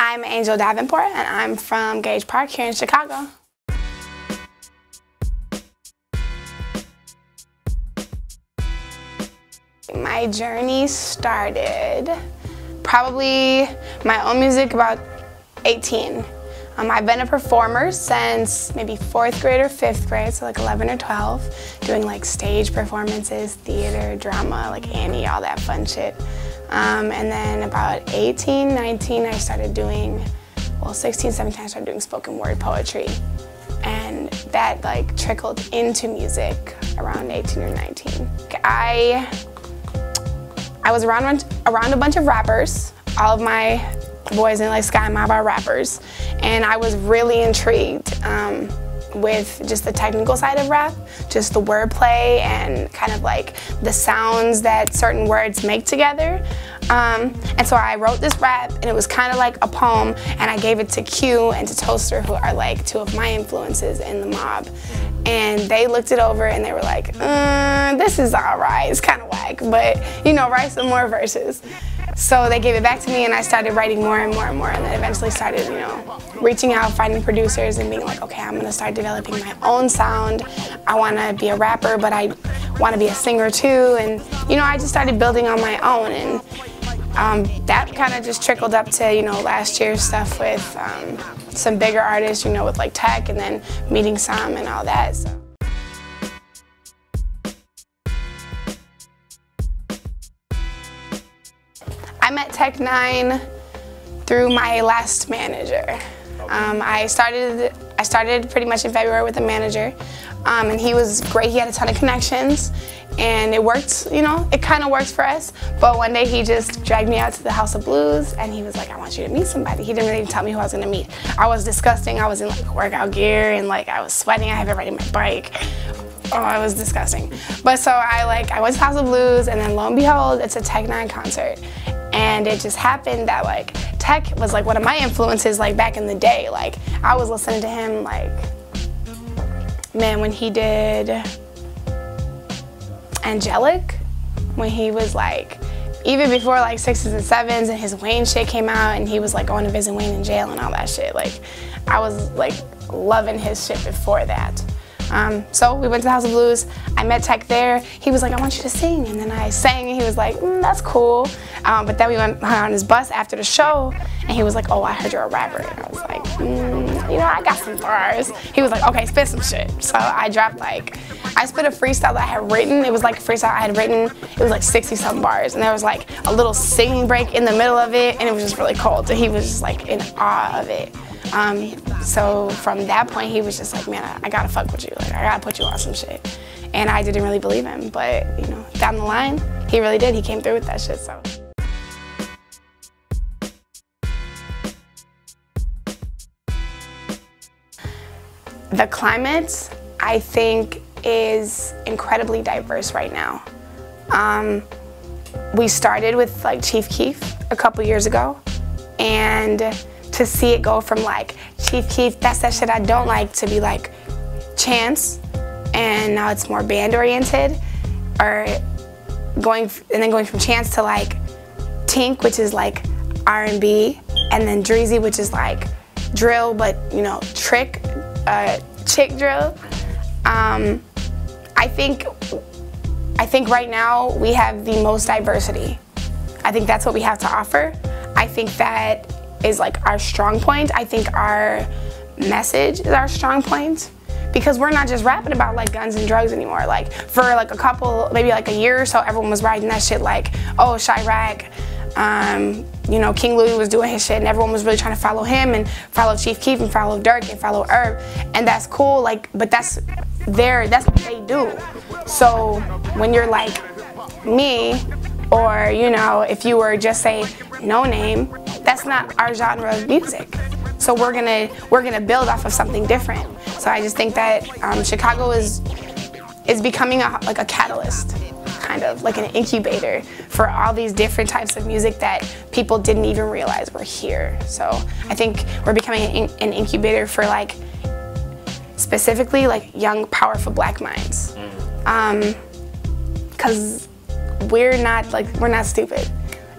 I'm Angel Davanport, and I'm from Gage Park here in Chicago. My journey started probably my own music about 18. I've been a performer since maybe 4th grade or 5th grade, so like 11 or 12, doing like stage performances, theater, drama, like Annie, all that fun shit. And then about 18, 19, I started doing, well, 16, 17, I started doing spoken word poetry. And that like trickled into music around 18 or 19. I was around a bunch of rappers. All of my boys in like Sky Mob are rappers, and I was really intrigued with just the technical side of rap, just the wordplay and kind of like the sounds that certain words make together. And so I wrote this rap, and it was kind of like a poem, and I gave it to Q and to Toaster, who are like 2 of my influences in the mob. And they looked it over and they were like, this is all right, it's kind of whack, but you know, write some more verses. So they gave it back to me, and I started writing more and more and more, and then eventually started, you know, reaching out, finding producers, and being like, okay, I'm gonna start developing my own sound. I wanna be a rapper, but I wanna be a singer too, and you know, I just started building on my own, and that kind of just trickled up to, you know, last year's stuff with some bigger artists, you know, with like Tech, and then meeting some and all that. So. I met Tech N9ne through my last manager. I started pretty much in February with a manager, and he was great. He had a ton of connections, and it worked, you know, it kind of worked for us. But one day he just dragged me out to the House of Blues, and he was like, I want you to meet somebody. He didn't really tell me who I was gonna meet. I was disgusting. I was in like workout gear, and like I was sweating. I had been riding my bike. Oh, it was disgusting. But so I went to the House of Blues, and then lo and behold, it's a Tech N9ne concert. And it just happened that like Tech was like one of my influences like back in the day. Like I was listening to him like, man, when he did Angelic, when he was like, even before like 6s and 7s and his Wayne shit came out, and he was like going to visit Wayne in jail and all that shit. Like I was like loving his shit before that. So we went to the House of Blues. I met Tech there. He was like, I want you to sing. And then I sang, and he was like, that's cool. But then we went on his bus after the show, and he was like, oh, I heard you're a rapper. And I was like, you know, I got some bars. He was like, okay, spit some shit. So I dropped like, I spit a freestyle that I had written. It was like a freestyle I had written. It was like 60-something bars. And there was like a little singing break in the middle of it, and it was just really cold. So he was just like in awe of it. So from that point, he was just like, man, I gotta fuck with you. Like, I gotta put you on some shit. And I didn't really believe him, but you know, down the line, he really did. He came through with that shit, so. The climate, I think, is incredibly diverse right now. We started with like Chief Keef a couple years ago, and to see it go from like Chief Keef, that's that shit I don't like, to be like Chance, and now it's more band oriented, or going from Chance to like Tink, which is like R&B, and then Dreezy, which is like drill, but you know, chick drill. I think right now we have the most diversity. I think that's what we have to offer. I think that is like our strong point. I think our message is our strong point, because we're not just rapping about like guns and drugs anymore. Like for like a couple, maybe like a year or so, everyone was writing that shit like, oh, Chirac, you know, King Louis was doing his shit, and everyone was really trying to follow him and follow Chief Keef and follow Dirk and follow Herb, and that's cool. Like, but that's what they do. So when you're like me, or you know, if you were just say No Name, that's not our genre of music. So we're gonna build off of something different. So I just think that Chicago is becoming like a catalyst, kind of like an incubator for all these different types of music that people didn't even realize were here. So I think we're becoming an incubator for like specifically like young, powerful Black minds. Because we're not stupid.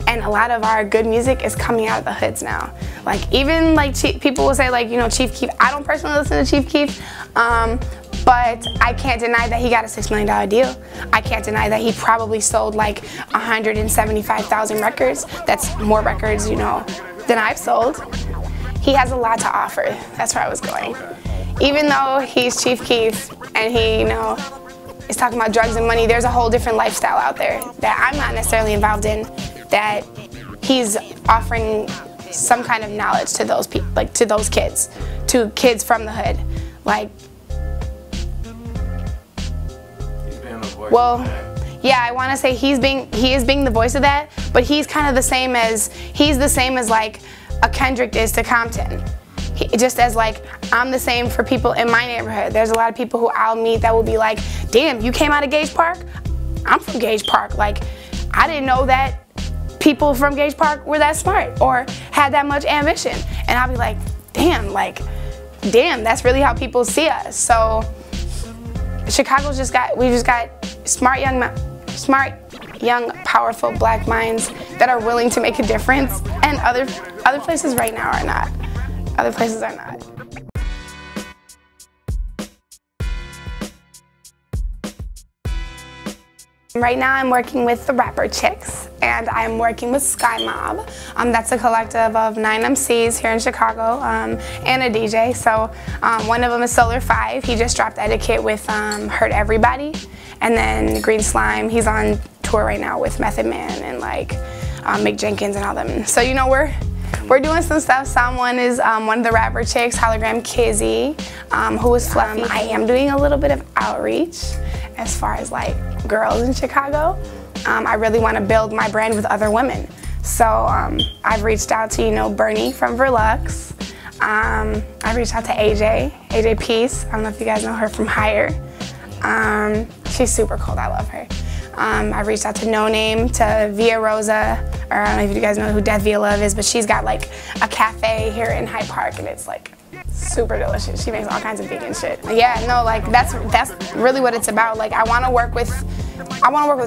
And a lot of our good music is coming out of the hoods now. Like even like people will say like, you know, Chief Keef. I don't personally listen to Chief Keef, but I can't deny that he got a $6 million deal. I can't deny that he probably sold like 175,000 records. That's more records, you know, than I've sold. He has a lot to offer. That's where I was going. Even though he's Chief Keef and he, you know, is talking about drugs and money, there's a whole different lifestyle out there that I'm not necessarily involved in, that he's offering some kind of knowledge to those people, like to those kids, to kids from the hood. Like, well, yeah, I want to say he is being the voice of that, but he's kind of the same as like a Kendrick is to Compton. Just as like I'm the same for people in my neighborhood. There's a lot of people who I'll meet that will be like, damn, you came out of Gage Park? I'm from Gage Park. Like, I didn't know that people from Gage Park were that smart or had that much ambition. And I'll be like, damn, that's really how people see us. So Chicago we just got smart, young, powerful black minds that are willing to make a difference, and other places right now are not. Other places are not. Right now I'm working with the rapper Chicks, and I'm working with Sky Mob. That's a collective of 9 MCs here in Chicago, and a DJ. So one of them is Solar 5. He just dropped Etiquette with Hurt Everybody. And then Green Slime, he's on tour right now with Method Man and like Mick Jenkins and all them. So you know, we're doing some stuff. Someone is one of the rapper Chicks, Hologram Kizzy, who is Fluffy. I am doing a little bit of outreach as far as like girls in Chicago. I really want to build my brand with other women. So I've reached out to, you know, Bernie from Verlux. I've reached out to AJ Peace. I don't know if you guys know her from Higher. She's super cool, I love her. I've reached out to No Name, to Via Rosa, or I don't know if you guys know who Death Via Love is, but she's got like a cafe here in Hyde Park, and it's like super delicious. She makes all kinds of vegan shit. Yeah, no, like that's really what it's about. Like I want to work with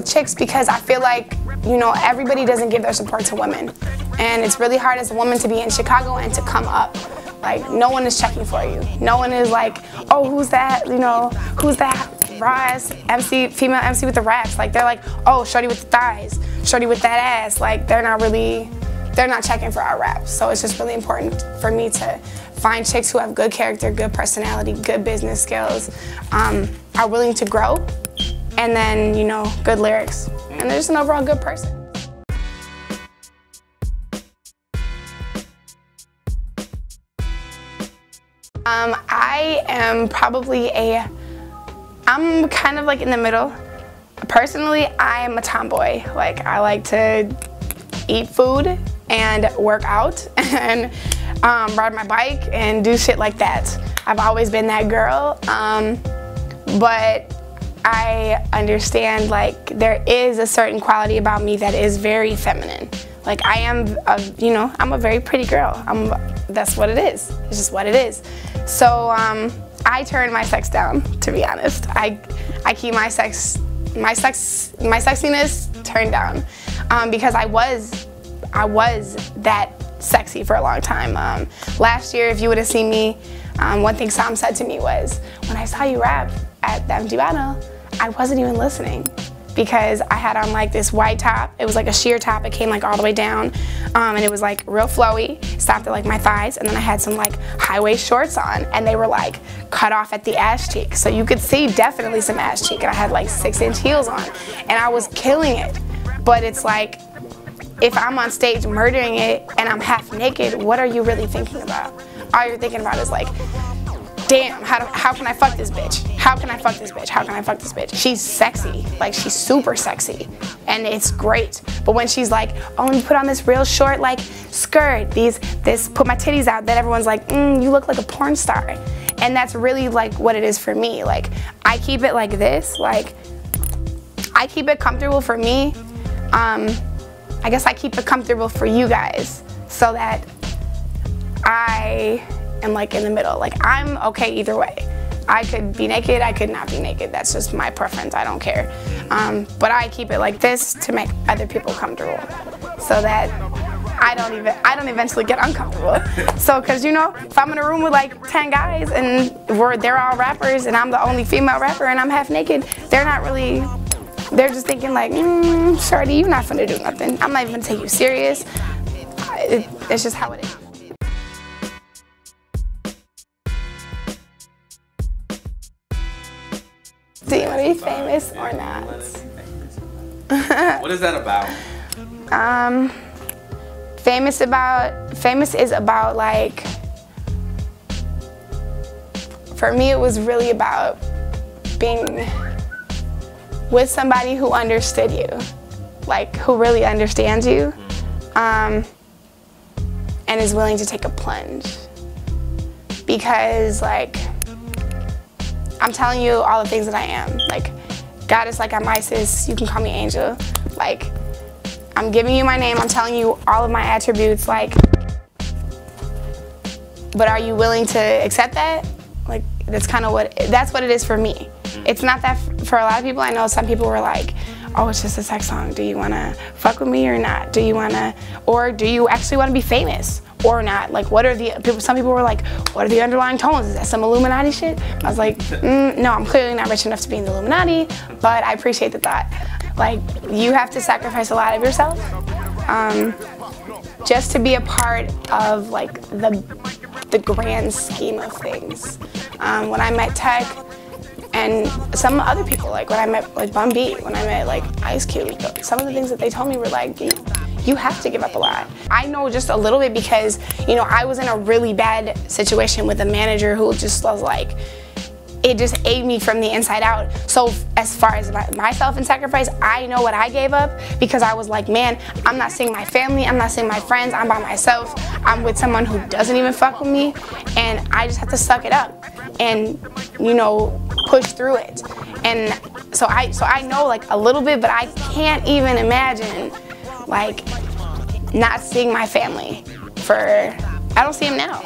chicks because I feel like, you know, everybody doesn't give their support to women, and it's really hard as a woman to be in Chicago and to come up. Like no one is checking for you. No one is like, oh, who's that? You know, who's that raw ass MC, female MC with the raps? Like they're like, oh, shorty with the thighs, shorty with that ass. Like they're not checking for our raps. So it's just really important for me to find chicks who have good character, good personality, good business skills, are willing to grow, and then, you know, good lyrics, and they're just an overall good person. I am probably I'm kind of like in the middle. Personally, I'm a tomboy. Like I like to eat food and work out and ride my bike and do shit like that. I've always been that girl, but I understand like there is a certain quality about me that is very feminine. Like I am, you know, I'm a very pretty girl. That's what it is. It's just what it is. So I turn my sex down, to be honest. I keep my sexiness turned down because I was that sexy for a long time. Last year, if you would have seen me, one thing Sam said to me was, when I saw you rap at the MG Battle, I wasn't even listening, because I had on like this white top. It was like a sheer top. It came like all the way down, and it was like real flowy, stopped at like my thighs, and then I had some like high-waist shorts on, and they were like cut off at the ass cheek, so you could see definitely some ass cheek, and I had like 6-inch heels on, and I was killing it. But it's like, if I'm on stage murdering it and I'm half naked, what are you really thinking about? All you're thinking about is like, damn, how can I fuck this bitch? How can I fuck this bitch? How can I fuck this bitch? She's sexy, like she's super sexy, and it's great. But when she's like, oh, let me put on this real short like skirt, this put my titties out, then everyone's like, you look like a porn star. And that's really like what it is for me. Like I keep it like this, like I keep it comfortable for me. I guess I keep it comfortable for you guys, so that I am like in the middle. Like I'm okay either way. I could be naked, I could not be naked. That's just my preference, I don't care. But I keep it like this to make other people comfortable, so that I don't eventually get uncomfortable. So, cause you know, if I'm in a room with like 10 guys and they're all rappers and I'm the only female rapper and I'm half naked, they're just thinking like, shorty, you're not finna do nothing. I'm not even gonna take you serious. It's just how it is. Do you want to be famous or not? What is that about? Famous is about like, for me it was really about being with somebody who understood you, like who really understands you, and is willing to take a plunge. Because like, I'm telling you all the things that I am. Like, goddess, like I'm Isis, you can call me Angel. Like, I'm giving you my name, I'm telling you all of my attributes, like, but are you willing to accept that? Like, that's what it is for me. It's not that for a lot of people. I know some people were like, oh, it's just a sex song. Do you wanna fuck with me or not? Or do you actually wanna be famous or not? Like, some people were like, what are the underlying tones? Is that some Illuminati shit? I was like, no, I'm clearly not rich enough to be in the Illuminati, but I appreciate the thought. Like, you have to sacrifice a lot of yourself just to be a part of like the grand scheme of things. When I met Tech and some other people, like when I met like Bun B, when I met like S.I.C, some of the things that they told me were like, you have to give up a lot. I know just a little bit because, you know, I was in a really bad situation with a manager who just was like, it just ate me from the inside out. So as far as myself and sacrifice, I know what I gave up because I was like, man, I'm not seeing my family, I'm not seeing my friends, I'm by myself, I'm with someone who doesn't even fuck with me, and I just have to suck it up and, you know, push through it. And so I know like a little bit, but I can't even imagine like not seeing my family I don't see them now,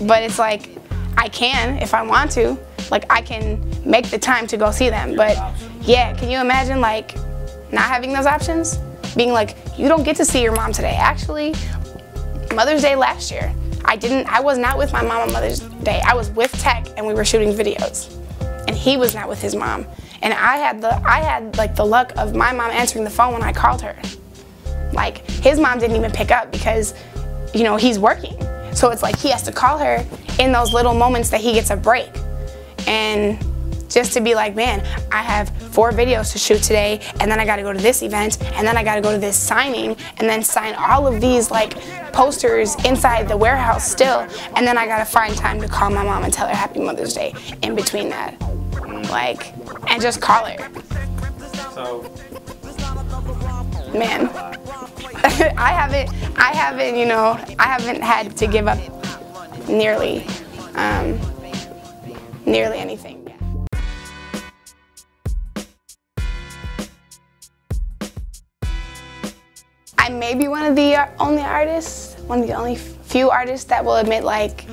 but it's like, I can if I want to. Like, I can make the time to go see them, but yeah, can you imagine like not having those options? Being like, you don't get to see your mom today. Actually, Mother's Day last year, I was not with my mom on Mother's Day. I was with Tech and we were shooting videos, and he was not with his mom. And I had like the luck of my mom answering the phone when I called her. Like, his mom didn't even pick up because, you know, he's working. So it's like he has to call her in those little moments that he gets a break. And just to be like, man, I have 4 videos to shoot today, and then I gotta go to this event, and then I gotta go to this signing, and then sign all of these like posters inside the warehouse still, and then I gotta find time to call my mom and tell her Happy Mother's Day in between that. Like, and just call her. So, man, I haven't, you know, I haven't had to give up nearly anything yet. I may be one of the only few artists that will admit like,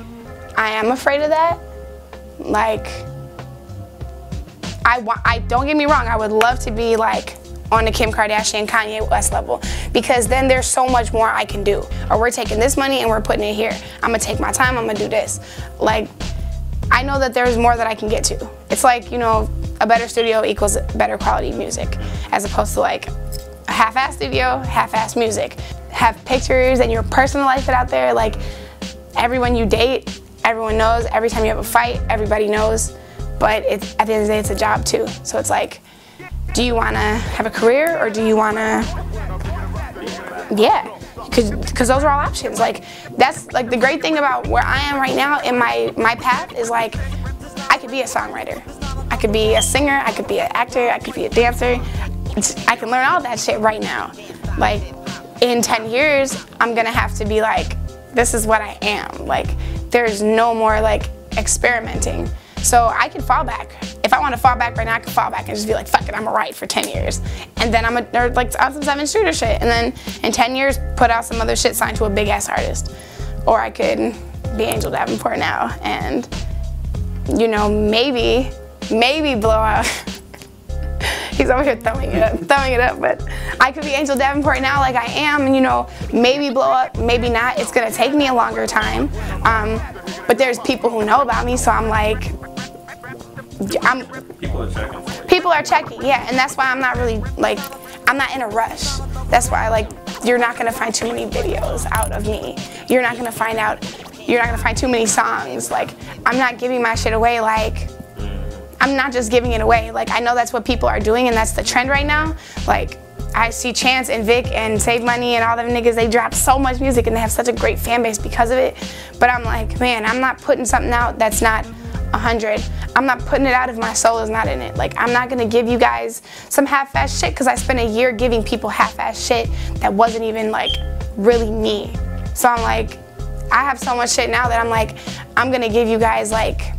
I am afraid of that. Like, don't get me wrong, I would love to be like on the Kim Kardashian, Kanye West level, because then there's so much more I can do. Or we're taking this money and we're putting it here. I'm gonna take my time, I'm gonna do this. Like, I know that there's more that I can get to. It's like, you know, a better studio equals better quality music, as opposed to like a half-ass studio, half-ass music. Have pictures and your personal life out there. Like, everyone you date, everyone knows. Every time you have a fight, everybody knows. But at the end of the day, it's a job too. So it's like, do you want to have a career, or do you want to, yeah, because those are all options. Like, that's like the great thing about where I am right now in my path is like, I could be a songwriter, I could be a singer, I could be an actor, I could be a dancer. I can learn all that shit right now. Like, in 10 years, I'm gonna have to be like, this is what I am. Like, there's no more like experimenting. So I can fall back. If I want to fall back right now, I can fall back and just be like, fuck it, I'm gonna write for 10 years. And then I'm like on some 7-shooter shit. And then in 10 years, put out some other shit signed to a big ass artist. Or I could be Angel Davanport now and, you know, maybe blow out, He's over here throwing it up, but I could be Angel Davanport now like I am, and you know, maybe blow up, maybe not. It's gonna take me a longer time, but there's people who know about me, so I'm like, People are checking. People are checking, yeah, and that's why I'm not really, like, I'm not in a rush. That's why, like, you're not gonna find too many videos out of me. You're not gonna find too many songs. Like, I'm not giving my shit away, like, I'm not just giving it away. Like, I know that's what people are doing and that's the trend right now. Like, I see Chance and Vic and Save Money and all them niggas, they drop so much music and they have such a great fan base because of it. But I'm like, man, I'm not putting something out that's not 100. I'm not putting it out if my soul is not in it. Like, I'm not gonna give you guys some half-ass shit because I spent a year giving people half-ass shit that wasn't even, like, really me. So I'm like, I have so much shit now that I'm like, I'm gonna give you guys, like,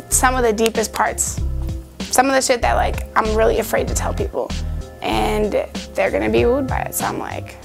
some of the deepest parts. Some of the shit that, like, I'm really afraid to tell people. And they're gonna be wooed by it. So I'm like,